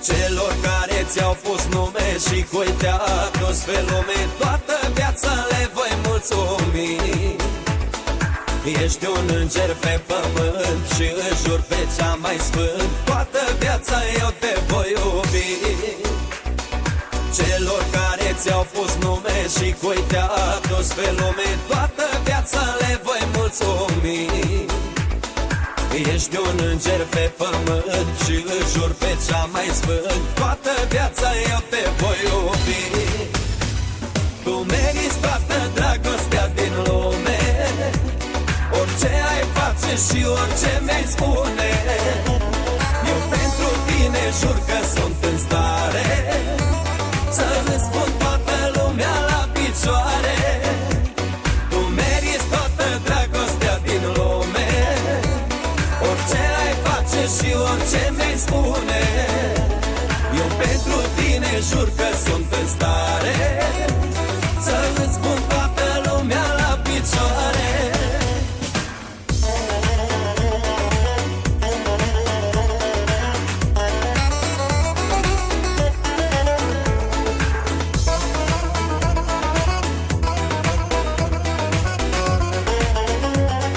Celor care ți-au pus nume și cu-i te-a adus pe lume, toată viața le voi mulțumi. Ești un înger pe pământ și îți jur pe cea mai sfânt, toată viața eu te voi iubi. Celor care ți-au pus nume și cu-i te-a adus pe lume, toată viața le voi mulțumi. Ești un înger pe pământ și îți jur pe cea mai sfânt, toată viața eu te voi iubi. Tu meriți toată dragostea din lume, orice ai face și orice mi-ai spune.